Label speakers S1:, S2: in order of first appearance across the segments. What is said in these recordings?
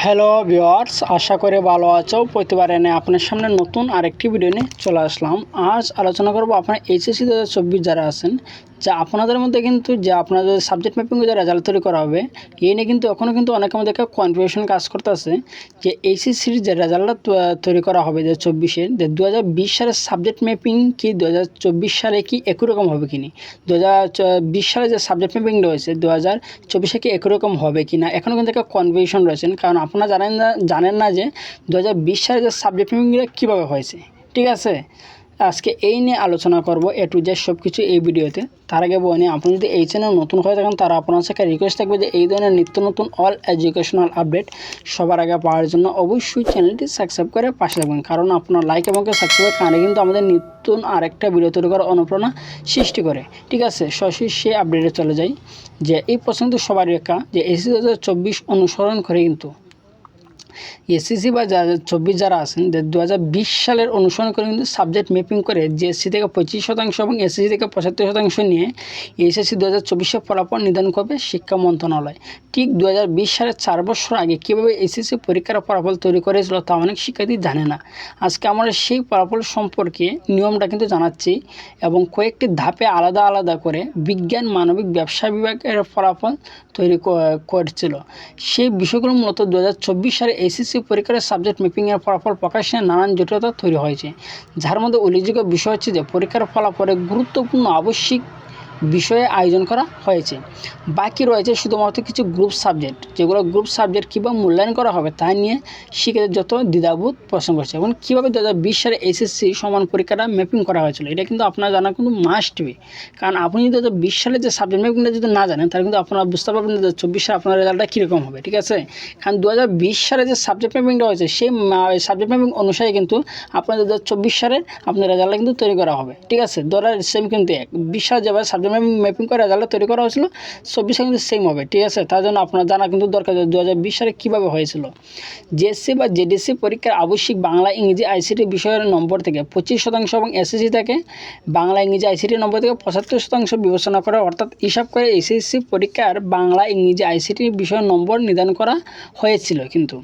S1: Hello viewers, আশা করে ভালো আছো। প্রতিবার এনে আপনার সামনে নতুন আরেকটি ভিডিও নিয়ে চলে আসলাম। আজ আলোচনা করব আপনার এইচএসসি 2024 যারা আছেন, যা আপনাদের মধ্যে কিন্তু যে আপনাদের সাবজেক্ট ম্যাপিং যে রেজাল্ট তৈরি করা হবে, এই নিয়ে কিন্তু এখনও কিন্তু অনেকের মধ্যে একটা কনফিউশন কাজ করতেছে যে এইচএসসির যে রেজাল্টটা তৈরি করা হবে 2024-এর, যে 2020 সালের সাবজেক্ট ম্যাপিং কি 2024 সালে কি একই রকম হবে কিনা, 2020 সালে যে সাবজেক্ট ম্যাপিং রয়েছে 2024-এ কি একই রকম হবে কিনা, এখনও কিন্তু একটা কনফিউশন রয়েছেন। কারণ আপনারা জানেন না যে 2020 সালে যে সাবজেক্ট ম্যাপিংগুলো কীভাবে হয়েছে। ঠিক আছে, আজকে এই নিয়ে আলোচনা করব এ টু জেড সব কিছু এই ভিডিওতে। তার আগে বলি, আপনি যদি এই চ্যানেল নতুন হয়ে থাকেন তারা আপনার সাথে রিকোয়েস্ট থাকবে যে এই ধরনের নিত্য নতুন অল এডুকেশনাল আপডেট সবার আগে পাওয়ার জন্য অবশ্যই চ্যানেলটি সাবস্ক্রাইব করে পাশে থাকবেন। কারণ আপনার লাইক এবং সাবস্ক্রাইবের কারণে কিন্তু আমাদের নতুন আরেকটা ভিডিও তৈরি করার অনুপ্রেরণা সৃষ্টি করে। ঠিক আছে, সরাসরি সে আপডেটে চলে যাই। যে এই প্রশ্ন কিন্তু সবার রেখা যে এইচএসসি 2024 অনুসরণ করে কিন্তু এসএসসি বা 2024 যারা আছেন 2020 সালের অনুসরণ করে কিন্তু সাবজেক্ট ম্যাপিং করে জিএসসি থেকে 25% এবং এসএসসি থেকে 75% নিয়ে এইচএসসি 2024 ফলাফল নির্ধারণ করবে শিক্ষা মন্ত্রণালয়। ঠিক 2020 সালের 4 বছর আগে কীভাবে এসএসসি পরীক্ষার ফলাফল তৈরি করেছিল তা অনেক শিক্ষার্থী জানে না। আজকে আমরা সেই ফলাফল সম্পর্কে নিয়মটা কিন্তু জানাচ্ছি এবং কয়েকটি ধাপে আলাদা আলাদা করে বিজ্ঞান, মানবিক, ব্যবসা বিভাগের ফলাফল তৈরি করছিল। সেই বিষয়গুলো মূলত 2024 সালে এসএসসি পরীক্ষার সাবজেক্ট ম্যাপিংয়ের ফলাফল প্রকাশে নানান জটিলতা তৈরি হয়েছে, যার মধ্যে উল্লেখযোগ্য বিষয় হচ্ছে যে পরীক্ষার ফলাফলে গুরুত্বপূর্ণ আবশ্যিক বিষয়ে আয়োজন করা হয়েছে। বাকি রয়েছে শুধুমাত্র কিছু গ্রুপ সাবজেক্ট, যেগুলো গ্রুপ সাবজেক্ট কীভাবে মূল্যায়ন করা হবে তা নিয়ে শিক্ষার্থীদের যত দ্বিধাবোধ প্রশ্ন করছে। এবং কীভাবে 2020 সালে এসএসসি সমান পরীক্ষাটা ম্যাপিং করা হয়েছিল, এটা কিন্তু আপনারা জানা কিন্তু মাস্ট বি। কারণ আপনি যদি 2020 সালে যে সাবজেক্ট ম্যাপিংটা যদি না জানেন তাহলে কিন্তু আপনারা বুঝতে পারবেন 2024 সালে আপনার রেজাল্টটা কীরকম হবে। ঠিক আছে, কারণ 2020 সালে যে সাবজেক্ট ম্যাপিংটা হয়েছে সেই সাবজেক্ট ম্যাপিং অনুসারে কিন্তু আপনার 2024 সালের আপনার রেজাল্টটা কিন্তু তৈরি করা হবে। ঠিক আছে, ধরার সেম কিন্তু 20 সালে যেভাবে সাবজেক্ট ম্যাপিং করে রেজাল্টটা তৈরি করা হয়েছিল 24 সালে কিন্তু সেম হবে। ঠিক আছে, তার জন্য আপনার জানা কিন্তু দরকার 2020 সালে কীভাবে হয়েছিল। জিএসসি বা জেডিসি পরীক্ষার আবশ্যিক বাংলা, ইংরেজি, আইসিটি বিষয়ের নম্বর থেকে 25% এবং এসএসসি থেকে বাংলা, ইংরেজি, আইসিটি নম্বর থেকে 75% বিবেচনা করে, অর্থাৎ হিসাব করে এসএসসি পরীক্ষার বাংলা, ইংরেজি, আইসিটি বিষয়ের নম্বর নির্ধারণ করা হয়েছিল। কিন্তু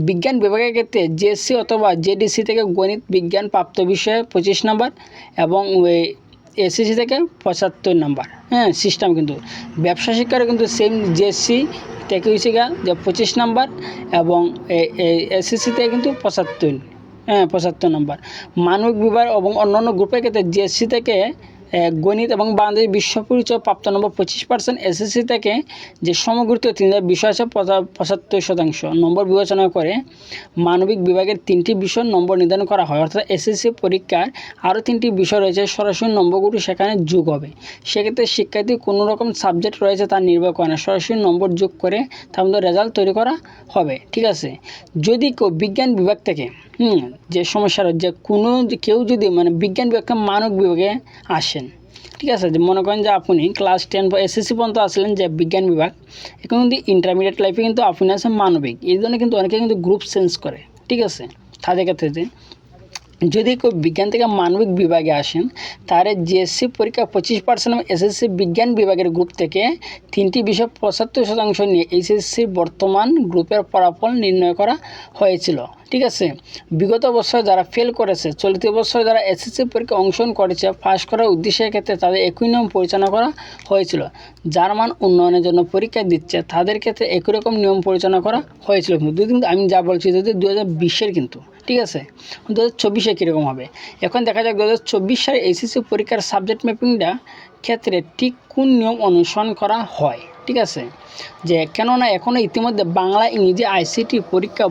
S1: বিজ্ঞান বিভাগের ক্ষেত্রে জিএসসি অথবা জেডিসি থেকে গণিত, বিজ্ঞান প্রাপ্ত বিষয়ে 25 নম্বর এবং এসএসসি থেকে 75 নম্বর। হ্যাঁ, সিস্টেম কিন্তু ব্যবসা শিক্ষারও কিন্তু সেম, জিএসসি থেকে হয়েছে যে 25 নম্বর এবং এসএসসি থেকে কিন্তু 75 নম্বর। মানবিক বিভাগ এবং অন্যান্য গ্রুপের ক্ষেত্রে জিএসসি থেকে গণিত এবং বাংলাদেশ বিশ্ব পরিচয় প্রাপ্ত নম্বর 25%, এসএসসি থেকে যে সমগুরুত্ব 3 বিষয় আছে 75% নম্বর বিবেচনা করে মানবিক বিভাগের 3টি বিষয় নম্বর নির্ধারণ করা হয়। অর্থাৎ এসএসসি পরীক্ষার আরও 3টি বিষয় রয়েছে, সরাসরি নম্বরগুলো সেখানে যোগ হবে। সেক্ষেত্রে শিক্ষার্থী কোনো রকম সাবজেক্ট রয়েছে তা নির্ভর করে না, সরাসরি নম্বর যোগ করে তার মধ্যে রেজাল্ট তৈরি করা হবে। ঠিক আছে, যদি কেউ বিজ্ঞান বিভাগ থেকে যে সমস্যার যে কেউ যদি বিজ্ঞান বিভাগ মানবিক বিভাগে আসেন, ঠিক আছে, যে মনে করেন যে আপনি ক্লাস 10 বা এসএসসি পর্যন্ত আসলেন যে বিজ্ঞান বিভাগ, এখন কিন্তু ইন্টারমিডিয়েট লাইফে কিন্তু আপনি আসেন মানবিক, এই জন্য কিন্তু অনেকে কিন্তু গ্রুপ চেঞ্জ করে। ঠিক আছে, তাদের ক্ষেত্রে যদি কেউ বিজ্ঞান থেকে মানবিক বিভাগে আসেন তাহলে জিএসসি পরীক্ষা 25% এবং এসএসসি বিজ্ঞান বিভাগের গ্রুপ থেকে 3টি বিষয় 75% নিয়ে এইচএসসির বর্তমান গ্রুপের ফলাফল নির্ণয় করা হয়েছিল। ঠিক আছে, বিগত বছর যারা ফেল করেছে, চলতি বছর যারা এসএসসি পরীক্ষা অংশগ্রহণ করেছে, পাস করার উদ্দেশ্যের ক্ষেত্রে তাদের একই নিয়ম পরিচালনা করা হয়েছিল। যার মান উন্নয়নের জন্য পরীক্ষা দিচ্ছে তাদের ক্ষেত্রে একই রকম নিয়ম পরিচালনা করা হয়েছিল। কিন্তু আমি যা বলছি 2020-এর কিন্তু, ঠিক আছে, 2024-এ কীরকম হবে এখন দেখা যাক। 2024 সালে এসএসসি পরীক্ষার সাবজেক্ট ম্যাপিংটা ক্ষেত্রে ঠিক কোন নিয়ম অনুসরণ করা হয়। ঠিক আছে, যে কেননা এখনও ইতিমধ্যে বাংলা, ইংরেজি, আইসিটি পরীক্ষা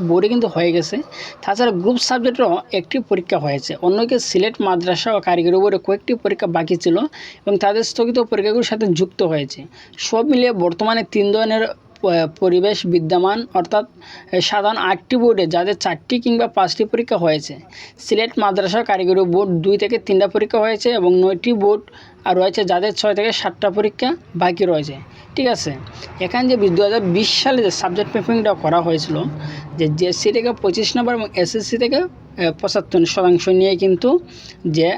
S1: বোর্ডে কিন্তু হয়ে গেছে। তাছাড়া গ্রুপ সাবজেক্টেরও একটি পরীক্ষা হয়েছে, অন্যকে সিলেট মাদ্রাসা ও কারিগরি বোর্ডে কয়েকটি পরীক্ষা বাকি ছিল এবং তাদের স্থগিত পরীক্ষাগুলোর সাথে যুক্ত হয়েছে। সব মিলিয়ে বর্তমানে 3 ধরনের পরিবেশ বিদ্যমান, অর্থাৎ সাধারণ 8টি বোর্ডে যাদের 4টি কিংবা 5টি পরীক্ষা হয়েছে। সিলেট মাদ্রাসা কারিগরি বোর্ড 2 থেকে 3টা পরীক্ষা হয়েছে এবং 9টি বোর্ড আর রয়েছে যাদের 6 থেকে 7টা পরীক্ষা বাকি রয়েছে। ঠিক আছে, এখানে যে 2020 সালে যে সাবজেক্ট ম্যাপিংটা করা হয়েছিল যে জিএসসি থেকে 25 নম্বর এবং এসএসসি থেকে 75% নিয়ে কিন্তু যে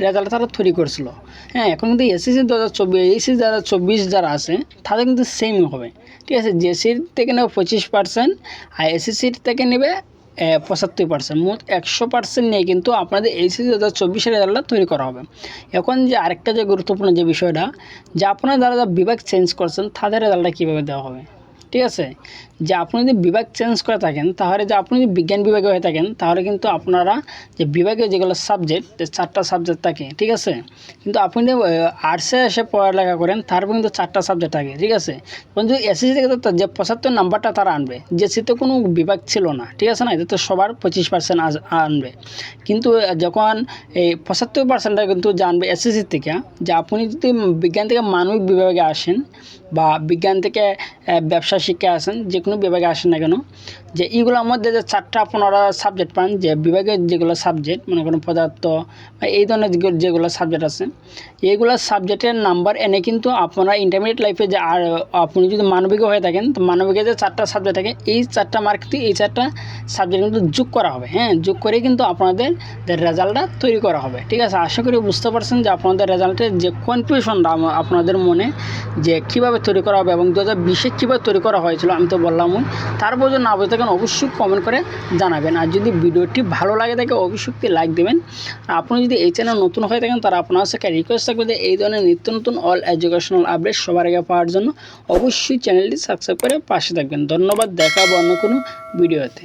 S1: রেজাল্ট তারা তৈরি করেছিল। হ্যাঁ, এখন কিন্তু এসএসসি 2024 যারা আছে তাদের কিন্তু সেমই হবে। ঠিক আছে। জেসির থেকে নেবে 25% আর এসএসসির থেকে নেবে 75%, মোট 100% নিয়ে কিন্তু আপনাদের এইচএসসি 2024 রেজাল্টটা তৈরি করা হবে। এখন যে আরেকটা যে গুরুত্বপূর্ণ যে বিষয়টা, যে আপনারা যারা বিভাগ চেঞ্জ করছেন তাদের রেজাল্টটা কীভাবে দেওয়া হবে, ঠিক আছে। যে আপনি যদি বিভাগ চেঞ্জ করে থাকেন, তাহলে যে আপনি যদি বিজ্ঞান বিভাগে হয়ে থাকেন, তাহলে কিন্তু আপনারা যে বিভাগে যেগুলো সাবজেক্ট, 4টা সাবজেক্ট থাকে, ঠিক আছে। কিন্তু আপনি যদি আর্টসে এসে পড়ালেখা করেন, তারপর কিন্তু 4টা সাবজেক্ট থাকে, ঠিক আছে। কিন্তু এসএসসি থেকে তো যে 75 নাম্বারটা তারা আনবে, জেসিতে কোনো বিভাগ ছিল না, ঠিক আছে না, এটা তো সবার 25% আনবে। কিন্তু যখন এই 75%টা কিন্তু জানবে এসএসসি থেকে, যে আপনি যদি বিজ্ঞান থেকে মানবিক বিভাগে আসেন বা বিজ্ঞান থেকে ব্যবসা শিক্ষা আসেন, যে কোনো বিভাগে আসেন না কেন, যে এইগুলোর মধ্যে যে 4টা আপনারা সাবজেক্ট পান, যে বিভাগের যেগুলো সাবজেক্ট, মনে করেন পদার্থ বা এই ধরনের যেগুলো সাবজেক্ট আছে, এইগুলো সাবজেক্টের নাম্বার এনে কিন্তু আপনারা ইন্টারমিডিয়েট লাইফে যে, আর আপনি যদি মানবিক হয়ে থাকেন, তো মানবিকে যে 4টা সাবজেক্ট থাকে, এই 4টা মার্ক কিন্তু এই 4টা সাবজেক্ট কিন্তু যোগ করা হবে, হ্যাঁ, যোগ করে কিন্তু আপনাদের রেজাল্টটা তৈরি করা হবে, ঠিক আছে। আশা করি বুঝতে পারছেন যে আপনাদের রেজাল্টের যে কনফিউশনটা আপনাদের মনে যে কীভাবে তৈরি করা হবে এবং 2020-এ কীভাবে তৈরি করা হয়েছিল, আমি তো বললামই। তারপর যদি না বুঝে থাকেন অবশ্যই কমেন্ট করে জানাবেন। আর যদি ভিডিওটি ভালো লাগে থাকে অবশ্যই লাইক দেবেন। আর আপনি যদি এই চ্যানেল নতুন হয়ে থাকেন, তারা আপনার সাথে রিকোয়েস্ট থাকবে যে এই ধরনের নিত্য নতুন অল এডুকেশনাল আপডেট সবার আগে পাওয়ার জন্য অবশ্যই চ্যানেলটি সাবস্ক্রাইব করে পাশে থাকবেন। ধন্যবাদ, দেখা হবে অন্য কোনো ভিডিওতে।